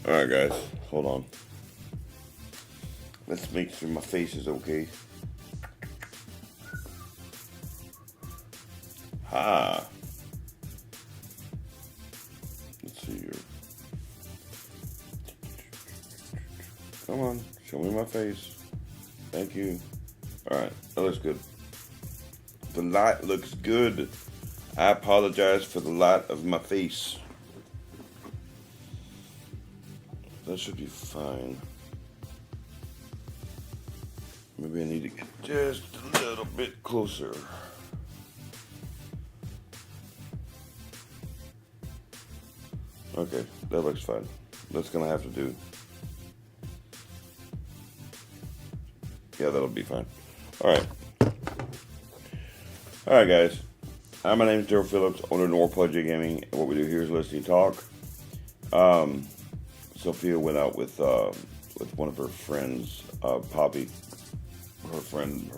Alright guys, hold on. Let's make sure my face is okay. Ha! Let's see here. Come on, show me my face. Thank you. Alright, that looks good. The light looks good. I apologize for the light of my face. That should be fine. Maybe I need to get just a little bit closer. Okay, that looks fine. That's gonna have to do. Yeah, that'll be fine. Alright. Alright guys. Hi, my name is Daryl Phillips, owner of Norpudgy Gaming, and what we do here is listening talk. Sophia went out with one of her friends, Poppy, her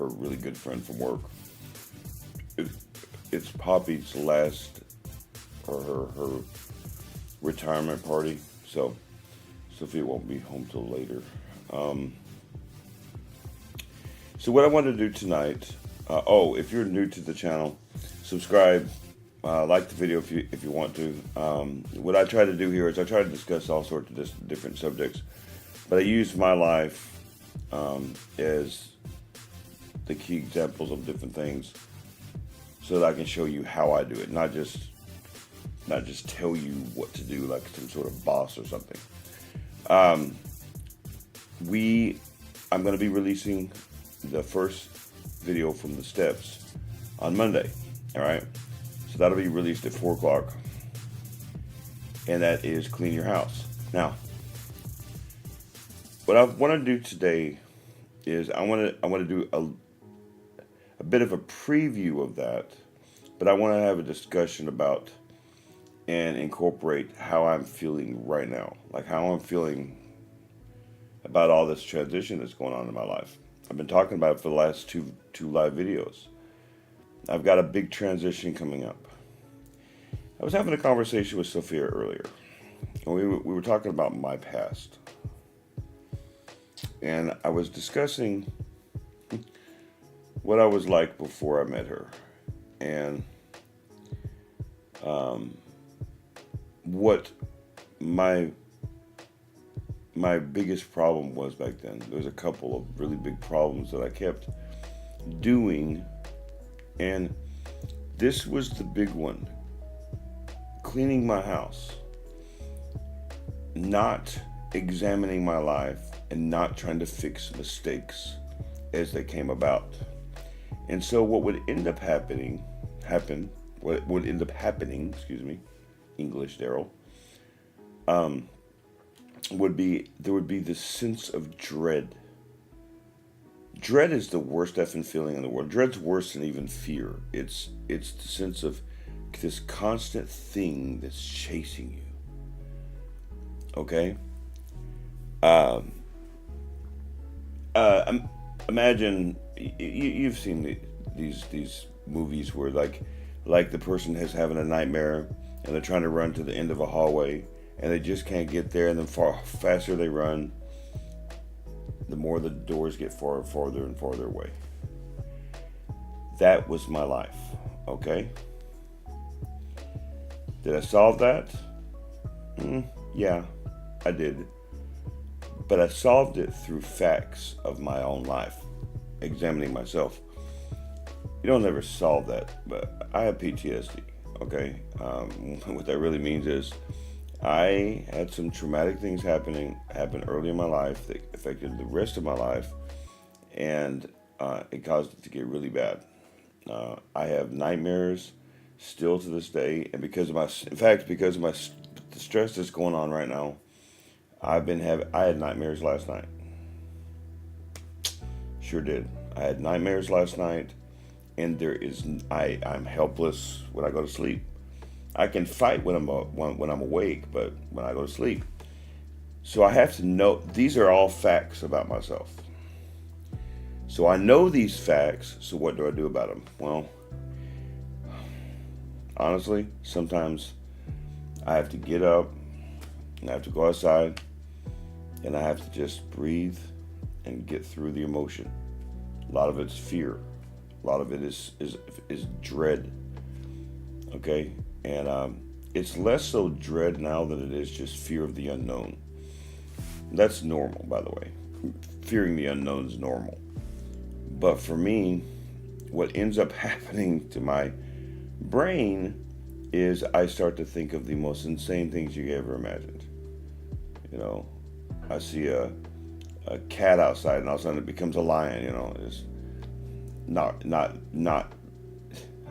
really good friend from work. It's Poppy's last, or her retirement party, so Sophia won't be home till later. So what I want to do tonight, if you're new to the channel, subscribe, like the video if you want to. What I try to do here is I try to discuss all sorts of different subjects, but I use my life as the key examples of different things, so that I can show you how I do it, not just tell you what to do like some sort of boss or something. I'm going to be releasing the first video from the steps on Monday. All right, so that'll be released at 4 o'clock, and that is clean your house. Now, what I want to do today is I want to do a bit of a preview of that, but I want to have a discussion about and incorporate how I'm feeling right now, like how I'm feeling about all this transition that's going on in my life. I've been talking about it for the last two live videos. I've got a big transition coming up. I was having a conversation with Sophia earlier, and we were talking about my past, and I was discussing what I was like before I met her, and what my biggest problem was back then. There was a couple of really big problems that I kept doing, and this was the big one: cleaning my house, not examining my life, and not trying to fix mistakes as they came about. And so what would end up happening, English, Daryl, there would be this sense of dread. Dread is the worst effing feeling in the world. Dread's worse than even fear. It's the sense of this constant thing that's chasing you. Okay? Imagine you've seen these movies where like the person is having a nightmare and they're trying to run to the end of a hallway and they just can't get there, and then faster they run, the more the doors get farther and farther away. That was my life, okay? Did I solve that? Yeah, I did. But I solved it through facts of my own life, examining myself. You don't ever solve that, but I have PTSD, okay? What that really means is I had some traumatic things happen early in my life that affected the rest of my life, and it caused it to get really bad. I have nightmares still to this day, and because of the stress that's going on right now, I had nightmares last night. Sure did. I had nightmares last night, and I'm helpless when I go to sleep. I can fight when I'm awake, but when I go to sleep. So I have to know, these are all facts about myself. So I know these facts, so what do I do about them? Well, honestly, sometimes I have to get up and I have to go outside and I have to just breathe and get through the emotion. A lot of it's fear. A lot of it is dread. Okay, and it's less so dread now than it is just fear of the unknown. That's normal, by the way. Fearing the unknown is normal. But for me, what ends up happening to my brain is I start to think of the most insane things you ever imagined. You know, I see a cat outside, and all of a sudden it becomes a lion. You know, it's not. I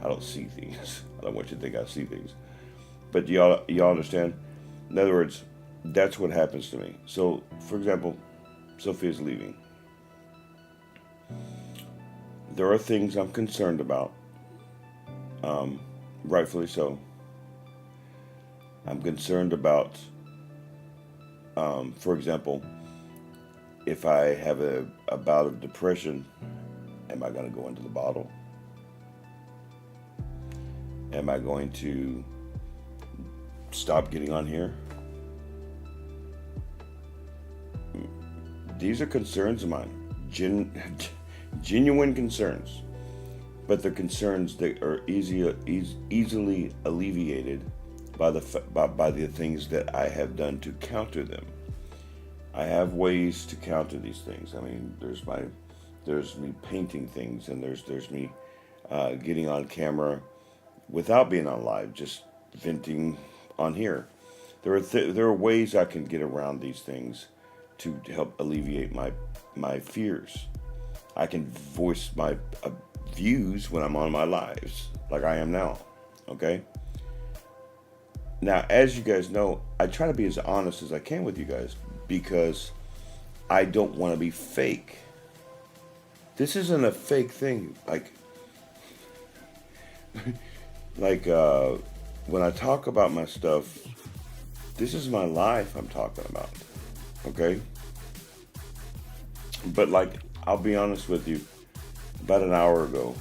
don't see things. I don't want you to think I see things. But y'all understand? In other words, that's what happens to me. So, for example, Sophia's leaving. There are things I'm concerned about, rightfully so. I'm concerned about, for example, if I have a bout of depression, am I going to go into the bottle? Am I going to stop getting on here? These are concerns of mine, genuine concerns, but they're concerns that are easily alleviated by the things that I have done to counter them. I have ways to counter these things. I mean, there's me painting things, and there's me getting on camera without being on live, just venting on here. There are ways I can get around these things to help alleviate my fears. I can voice my views when I'm on my lives, like I am now. Okay. Now, as you guys know, I try to be as honest as I can with you guys because I don't want to be fake. This isn't a fake thing. Like when I talk about my stuff, this is my life I'm talking about. Okay? But I'll be honest with you, about an hour ago,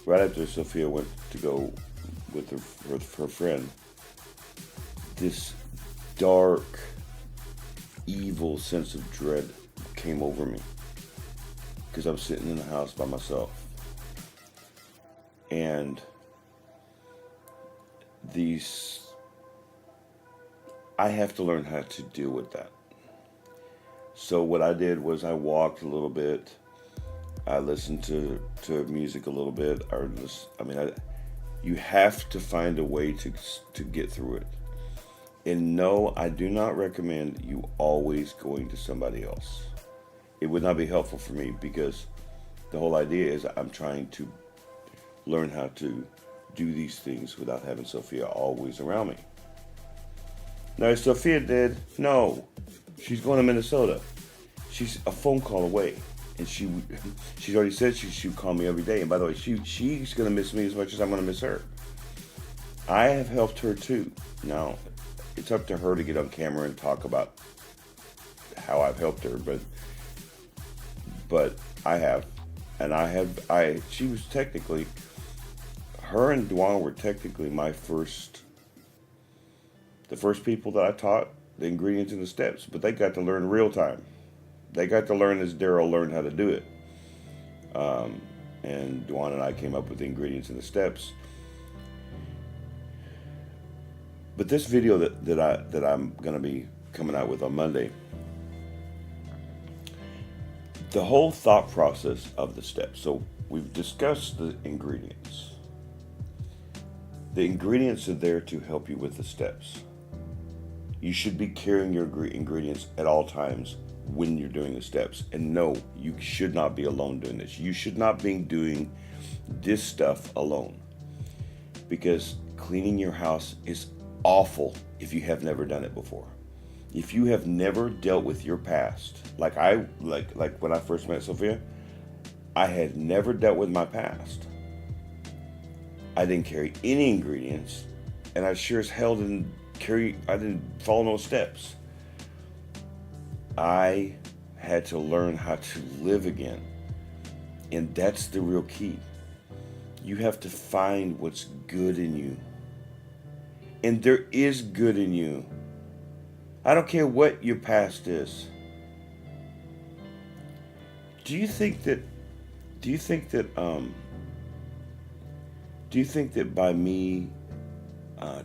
right after Sophia went to go with her friend, this dark, evil sense of dread came over me because I'm sitting in the house by myself. And I have to learn how to deal with that. So what I did was I walked a little bit. I listened to music a little bit. You have to find a way to get through it. And no, I do not recommend you always going to somebody else. It would not be helpful for me because the whole idea is I'm trying to learn how to do these things without having Sophia always around me. Now, is Sophia dead? No. She's going to Minnesota. She's a phone call away. And she's already said she would call me every day. And by the way, she's going to miss me as much as I'm going to miss her. I have helped her too. Now, it's up to her to get on camera and talk about how I've helped her. But I have. And she was technically, her and Duan were technically the first people that I taught the ingredients and the steps, but they got to learn real time. They got to learn as Daryl learned how to do it. And Duan and I came up with the ingredients and the steps. But this video that I'm going to be coming out with on Monday, the whole thought process of the steps. So we've discussed the ingredients. The ingredients are there to help you with the steps. You should be carrying your ingredients at all times when you're doing the steps. And no, you should not be alone doing this. You should not be doing this stuff alone. Because cleaning your house is awful if you have never done it before. If you have never dealt with your past, like when I first met Sophia, I had never dealt with my past. I didn't carry any ingredients, and I sure as hell didn't follow no steps. I had to learn how to live again. And that's the real key. You have to find what's good in you. And there is good in you. I don't care what your past is. Do you think that? Do you think that? Do you think that by me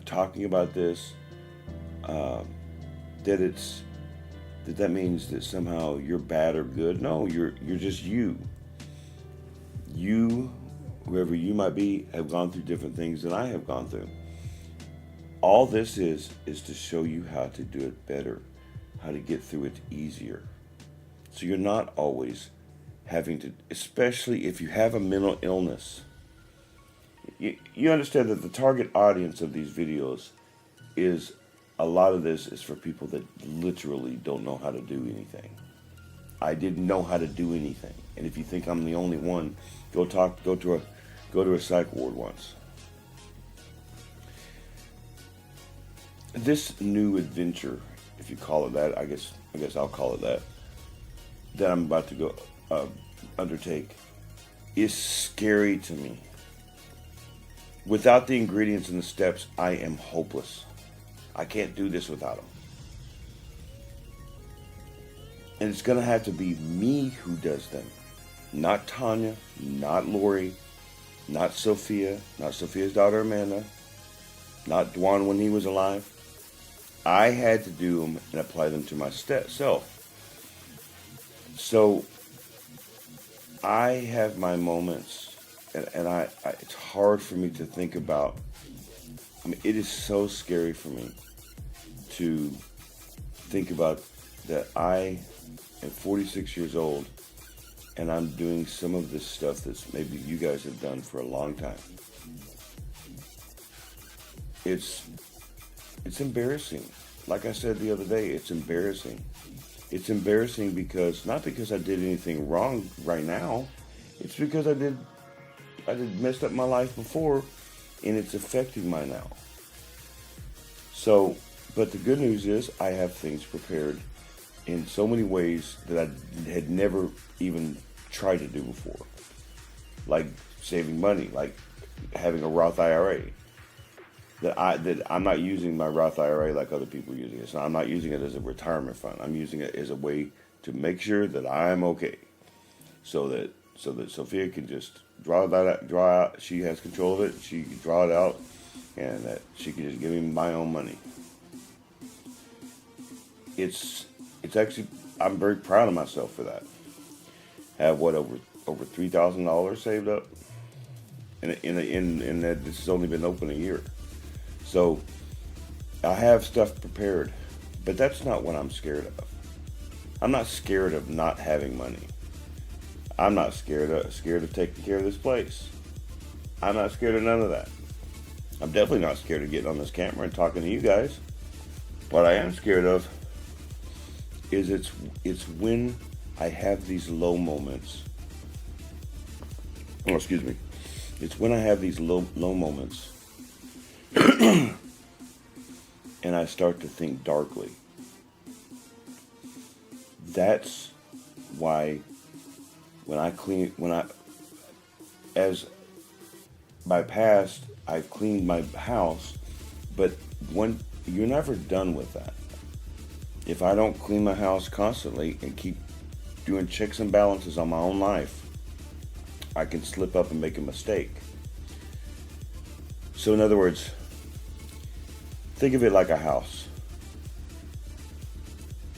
talking about this, uh, that that means that somehow you're bad or good? No, you're just you. You, whoever you might be, have gone through different things than I have gone through. All this is to show you how to do it better, how to get through it easier. So you're not always having to, especially if you have a mental illness. You understand that the target audience of these videos is, a lot of this is for people that literally don't know how to do anything. I didn't know how to do anything, and if you think I'm the only one, go to a psych ward once. This new adventure, if you call it that, I guess I'll call it that I'm about to go undertake, is scary to me. Without the ingredients and the steps, I am hopeless. I can't do this without them. And it's going to have to be me who does them. Not Tanya, not Lori, not Sophia, not Sophia's daughter Amanda, not Dwan when he was alive. I had to do them and apply them to myself. So I have my moments, and I it's hard for me to think about. I mean, it is so scary for me to think about that I am 46 years old and I'm doing some of this stuff that's maybe you guys have done for a long time. It's embarrassing. Like I said the other day, it's embarrassing. It's embarrassing because, not because I did anything wrong right now, it's because I did messed up my life before, and it's affecting my now. So, but the good news is I have things prepared in so many ways that I had never even tried to do before. Like saving money, like having a Roth IRA. That I'm not using my Roth IRA like other people are using it. So I'm not using it as a retirement fund. I'm using it as a way to make sure that I'm okay. So that Sophia can just draw out. She has control of it. She can draw it out, and that she can just give me my own money. It's actually, I'm very proud of myself for that. I have over $3,000 saved up, in that this has only been open a year. So I have stuff prepared, but that's not what I'm scared of. I'm not scared of not having money. I'm not scared of taking care of this place. I'm not scared of none of that. I'm definitely not scared of getting on this camera and talking to you guys. What I am scared of is it's when I have these low moments. Oh, excuse me. It's when I have these low moments and I start to think darkly. That's why as my past, I've cleaned my house, but you're never done with that. If I don't clean my house constantly and keep doing checks and balances on my own life, I can slip up and make a mistake. So in other words, think of it like a house.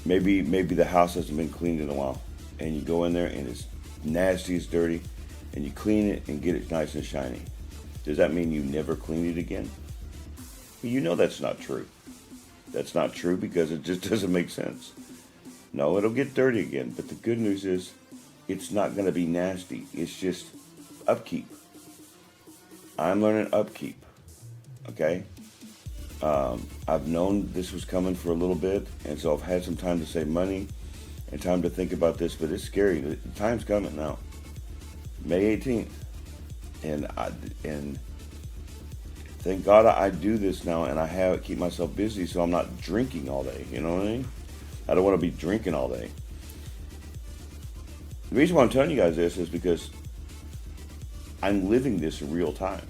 Maybe the house hasn't been cleaned in a while, and you go in there and it's nasty, it's dirty, and you clean it and get it nice and shiny. Does that mean you never clean it again? You know that's not true. That's not true because it just doesn't make sense. No, it'll get dirty again, but the good news is it's not going to be nasty. It's just upkeep. I'm learning upkeep. Okay? I've known this was coming for a little bit, and so I've had some time to save money and time to think about this, but it's scary. The time's coming now. May 18th. And thank God I do this now, and I keep myself busy so I'm not drinking all day. You know what I mean? I don't want to be drinking all day. The reason why I'm telling you guys this is because I'm living this in real time.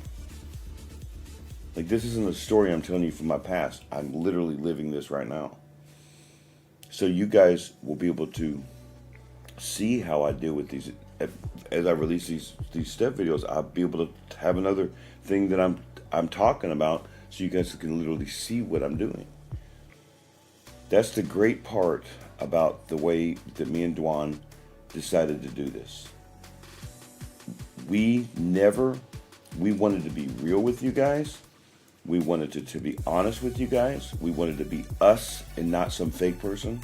Like, this isn't a story I'm telling you from my past. I'm literally living this right now. So you guys will be able to see how I deal with these. As I release these step videos, I'll be able to have another thing that I'm talking about, so you guys can literally see what I'm doing. That's the great part about the way that me and Dwan decided to do this. We wanted to be real with you guys. We wanted to be honest with you guys. We wanted to be us and not some fake person.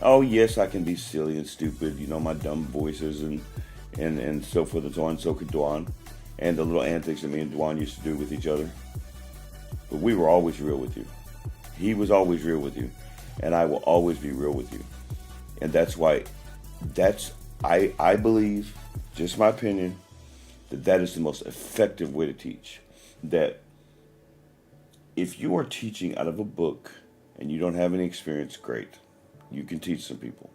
Oh yes, I can be silly and stupid, my dumb voices and so forth and so on. So could Dwan, and the little antics that me and Dwan used to do with each other. But we were always real with you. He was always real with you, and I will always be real with you. And that's why, I believe, just my opinion, that is the most effective way to teach. That if you are teaching out of a book and you don't have any experience, great. You can teach some people.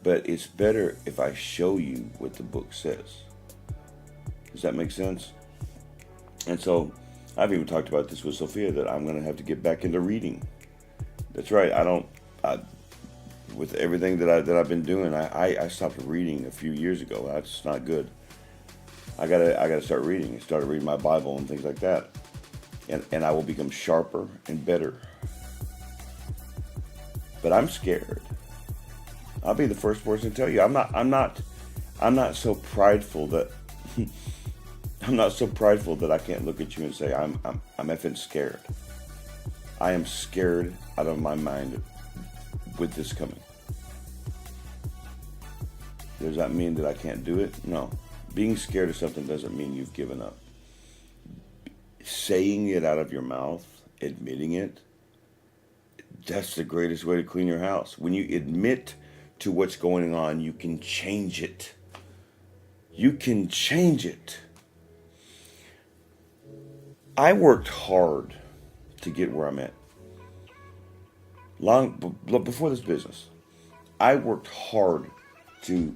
But it's better if I show you what the book says. Does that make sense? And so I've even talked about this with Sophia, that I'm going to have to get back into reading. That's right. With everything that I've been doing, I stopped reading a few years ago. That's not good. I gotta start reading. I started reading my Bible and things like that, and I will become sharper and better. But I'm scared. I'll be the first person to tell you. I'm not so prideful that I'm not so prideful that I can't look at you and say I'm effing scared. I am scared out of my mind with this coming. Does that mean that I can't do it? No. Being scared of something doesn't mean you've given up. Saying it out of your mouth, admitting it, that's the greatest way to clean your house. When you admit to what's going on, you can change it. You can change it. I worked hard to get where I'm at. Before this business, I worked hard to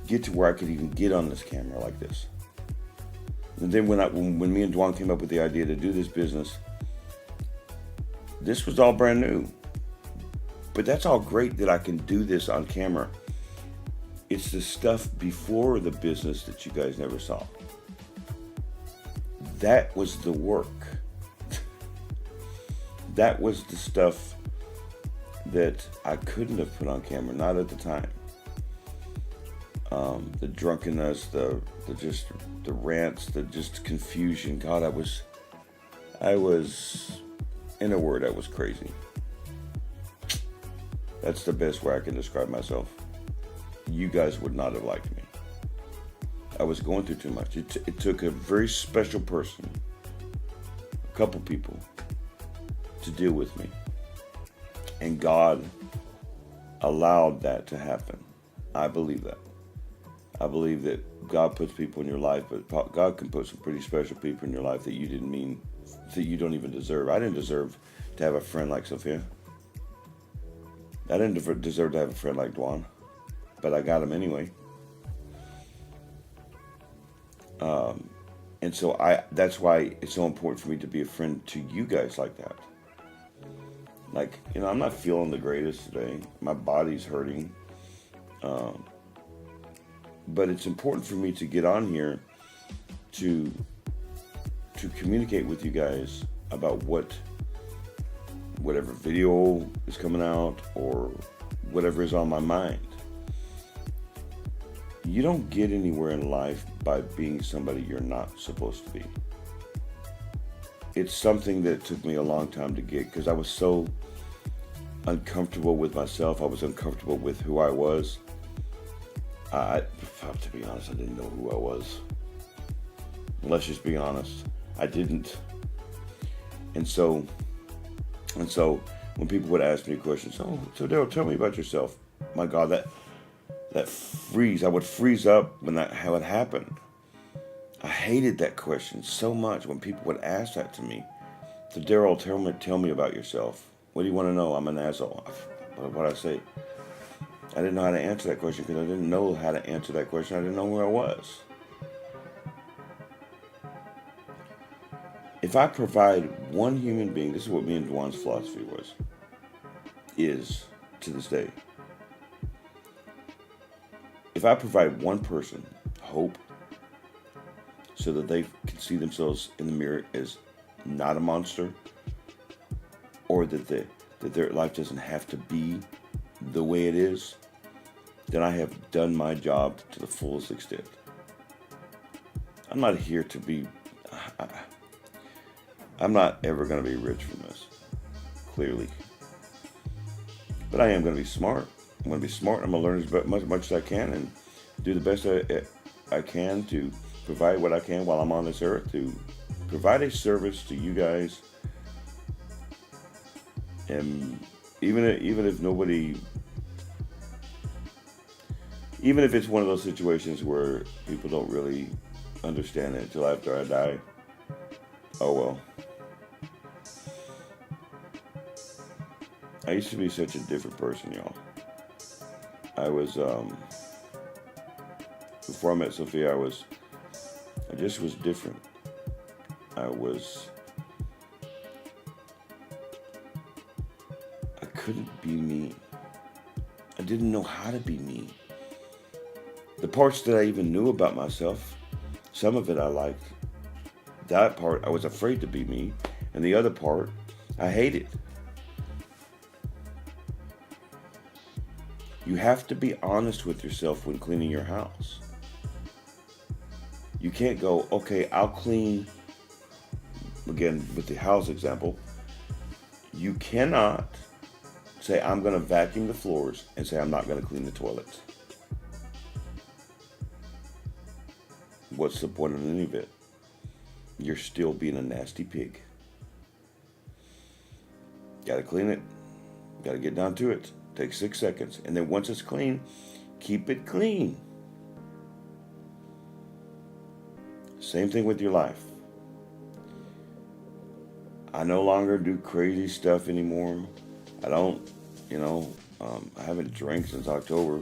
get to where I could even get on this camera like this. And then when me and Dwan came up with the idea to do this business, this was all brand new. But that's all great that I can do this on camera. It's the stuff before the business that you guys never saw. That was the work. That was the stuff that I couldn't have put on camera, not at the time. The drunkenness, the rants, the just confusion. God, I was, in a word, I was crazy. That's the best way I can describe myself. You guys would not have liked me. I was going through too much. It took a very special person, a couple people, to deal with me. And God allowed that to happen. I believe that. I believe that God puts people in your life, but God can put some pretty special people in your life that you don't even deserve. I didn't deserve to have a friend like Sophia. I didn't deserve to have a friend like Dwan, but I got him anyway. And so that's why it's so important for me to be a friend to you guys like that. Like, I'm not feeling the greatest today. My body's hurting. But it's important for me to get on here to communicate with you guys about whatever video is coming out or whatever is on my mind. You don't get anywhere in life by being somebody you're not supposed to be. It's something that took me a long time to get, because I was so uncomfortable with myself. I was uncomfortable with who I was. To be honest, I didn't know who I was. Let's just be honest. I didn't. And so when people would ask me questions, so Daryl, tell me about yourself. My God, that freeze. I would freeze up when that would happen. I hated that question so much when people would ask that to me. So Daryl, tell me about yourself. What do you want to know? I'm an asshole. What I say? I didn't know how to answer that question because I didn't know how to answer that question. I didn't know where I was. If I provide one human being, this is what me and Dwan's philosophy was. is to this day. If I provide one person hope so that they can see themselves in the mirror as not a monster, or that their life doesn't have to be the way it is, then I have done my job to the fullest extent. I'm not here to be, I'm not ever going to be rich from this, clearly. But I am going to be smart. I'm going to be smart. I'm going to learn as much as I can and do the best I can to provide what I can while I'm on this earth, to provide a service to you guys. And even if nobody, even if it's one of those situations where people don't really understand it until after I die, oh well. I used to be such a different person, y'all. I was, before I met Sophia, I just was different. I couldn't be me. I didn't know how to be me. The parts that I even knew about myself, some of it I liked. That part, I was afraid to be me. And the other part, I hated. You have to be honest with yourself when cleaning your house. You can't go, okay, I'll clean, again, with the house example, you cannot say, I'm going to vacuum the floors and say, I'm not going to clean the toilets. What's the point of any of it? You're still being a nasty pig. Got to clean it. Got to get down to it. Takes 6 seconds. And then once it's clean, keep it clean. Same thing with your life. I no longer do crazy stuff anymore. I don't, I haven't drank since October.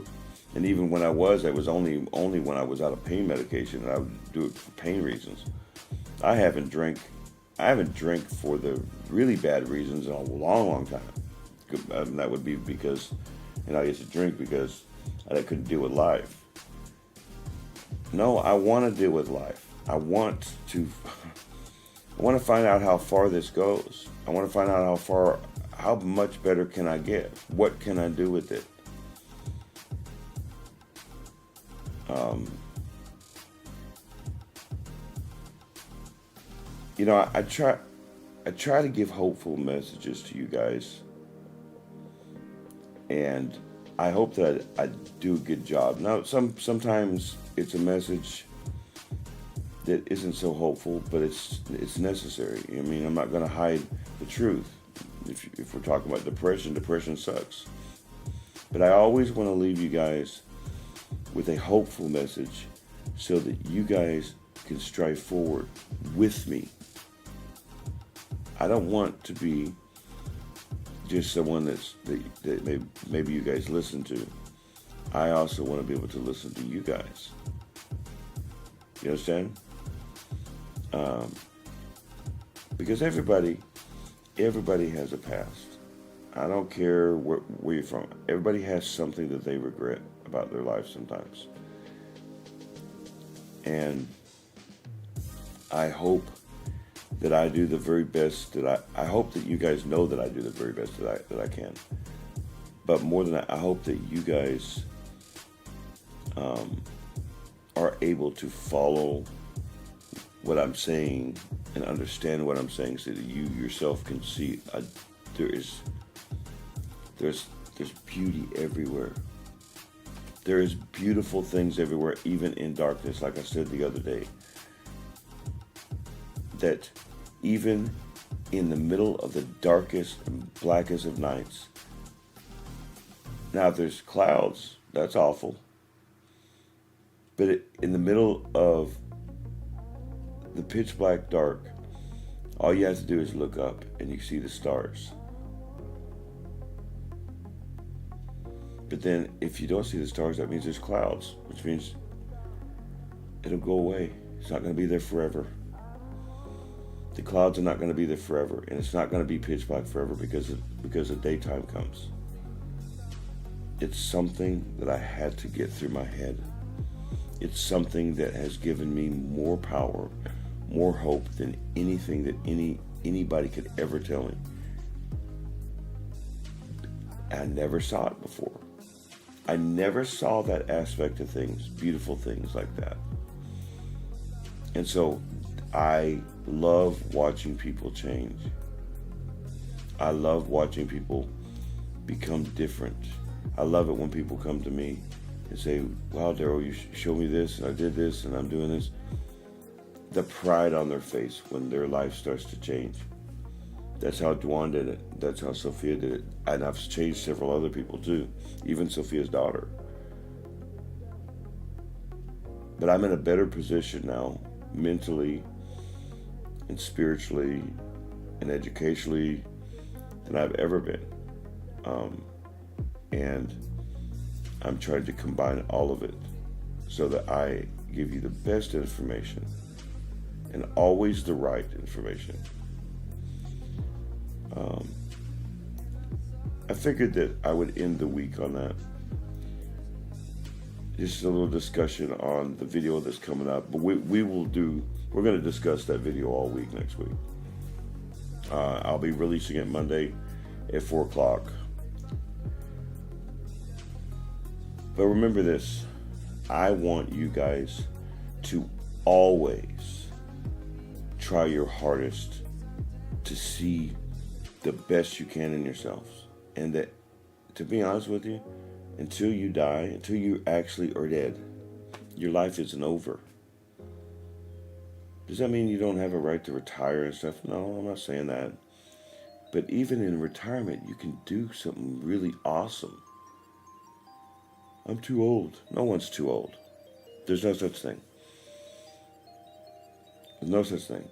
And even when I was, it was only when I was out of pain medication, and I would do it for pain reasons. I haven't drank for the really bad reasons in a long, long time. And that would be because, I used to drink because I couldn't deal with life. No, I want to deal with life. I want to find out how far this goes. I want to find out how much better can I get? What can I do with it? I try to give hopeful messages to you guys, and I hope that I do a good job. Now, sometimes it's a message that isn't so hopeful, but it's necessary. I mean, I'm not going to hide the truth. If we're talking about depression sucks. But I always want to leave you guys with a hopeful message so that you guys can strive forward with me. I don't want to be just someone that maybe you guys listen to. I also want to be able to listen to you guys. You understand? Because everybody has a past. I don't care where you're from. Everybody has something that they regret about their life sometimes. And I hope that I do the very best I hope that you guys know that I do the very best that I can. But more than that, I hope that you guys are able to follow what I'm saying and understand what I'm saying, so that you yourself can see there's beauty everywhere. There is beautiful things everywhere, even in darkness. Like I said the other day, that even in the middle of the darkest and blackest of nights, now if there's clouds, that's awful. But in the middle of the pitch black dark, all you have to do is look up and you see the stars. But then if you don't see the stars, that means there's clouds, which means it'll go away. It's not going to be there forever. The clouds are not going to be there forever, and it's not going to be pitch black forever because the daytime comes. It's something that I had to get through my head. It's something that has given me more power, more hope than anything that anybody could ever tell me. I never saw it before. I never saw that aspect of things, beautiful things like that. And so I love watching people change. I love watching people become different. I love it when people come to me and say, wow, Daryl, you showed me this, and I did this, and I'm doing this. The pride on their face when their life starts to change. That's how Dwan did it. That's how Sophia did it. And I've changed several other people too, even Sophia's daughter. But I'm in a better position now, mentally and spiritually and educationally, than I've ever been. And I'm trying to combine all of it so that I give you the best information and always the right information. I figured that I would end the week on that. Just a little discussion on the video that's coming up. But we're going to discuss that video all week next week. I'll be releasing it Monday at 4 o'clock. But remember this, I want you guys to always try your hardest to see the best you can in yourselves. And that, to be honest with you, until you die, until you actually are dead, your life isn't over. Does that mean you don't have a right to retire and stuff? No, I'm not saying that. But even in retirement, you can do something really awesome. I'm too old. No one's too old. There's no such thing. There's no such thing.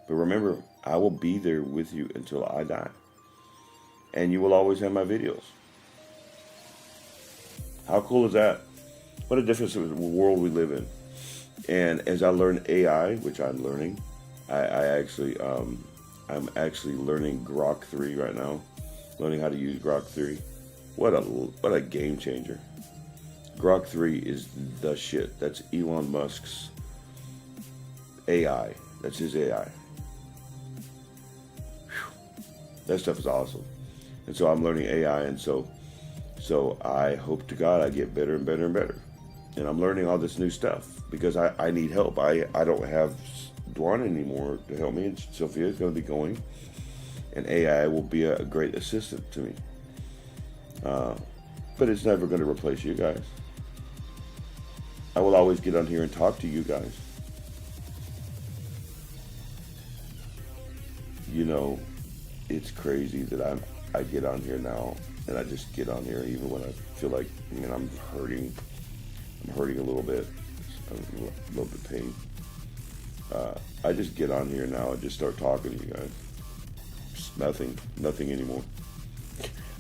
But remember, I will be there with you until I die. And you will always have my videos. How cool is that? What a difference in the world we live in. And as I learn AI, which I'm learning, I'm actually learning Grok 3 right now. Learning how to use Grok 3. What a game changer. Grok 3 is the shit. That's Elon Musk's AI. That's his AI. Whew. That stuff is awesome. And so I'm learning AI, and so I hope to God I get better and better and better. And I'm learning all this new stuff because I need help. I don't have Dwan anymore to help me, and Sophia's going to be going. And AI will be a great assistant to me. But it's never going to replace you guys. I will always get on here and talk to you guys. You know, it's crazy that I get on here now, and I just get on here even when I feel like, I'm hurting. I'm hurting a little bit. I'm a little bit of pain. I just get on here now and just start talking to you guys. Just nothing anymore.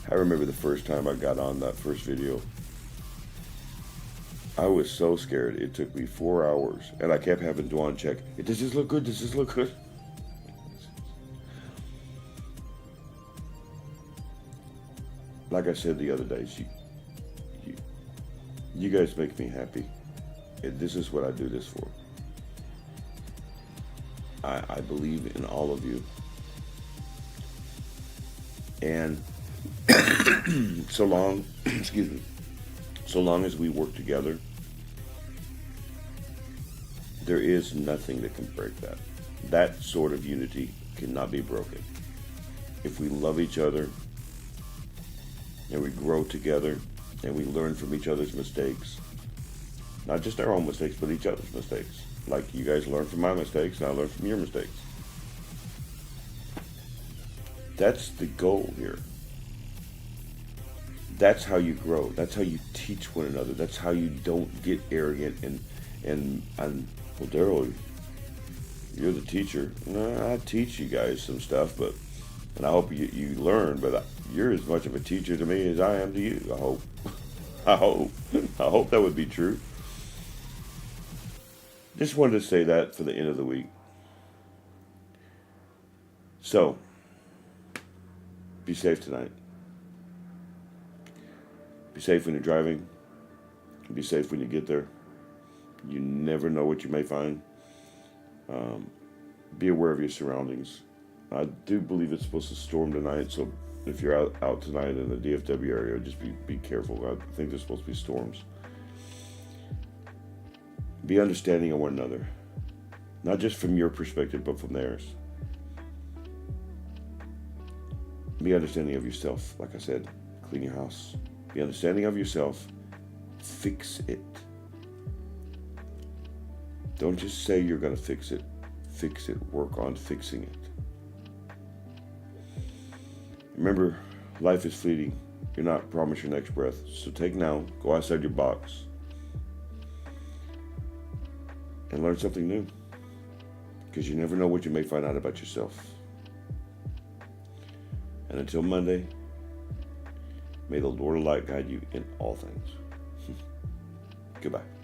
I remember the first time I got on that first video. I was so scared. It took me 4 hours, and I kept having Dwan check. Does this look good? Does this look good? Like I said the other day, you guys make me happy. And this is what I do this for. I believe in all of you. And so long as we work together, there is nothing that can break that. That sort of unity cannot be broken. If we love each other, and we grow together, and we learn from each other's mistakes, not just our own mistakes, but each other's mistakes. Like you guys learn from my mistakes, and I learn from your mistakes. That's the goal here. That's how you grow. That's how you teach one another. That's how you don't get arrogant and well, Daryl, you're the teacher. No, I teach you guys some stuff, and I hope you learn, but you're as much of a teacher to me as I am to you, I hope. I hope that would be true. Just wanted to say that for the end of the week. So, be safe tonight. Be safe when you're driving. Be safe when you get there. You never know what you may find. Be aware of your surroundings. I do believe it's supposed to storm tonight, so if you're out tonight in the DFW area, just be careful. I think there's supposed to be storms. Be understanding of one another, not just from your perspective, but from theirs. Be understanding of yourself. Like I said, clean your house. Be understanding of yourself. Fix it. Don't just say you're going to fix it. Fix it. Work on fixing it. Remember, life is fleeting. You're not promised your next breath. So take now, go outside your box, and learn something new. Because you never know what you may find out about yourself. And until Monday, may the Lord of Light guide you in all things. Goodbye.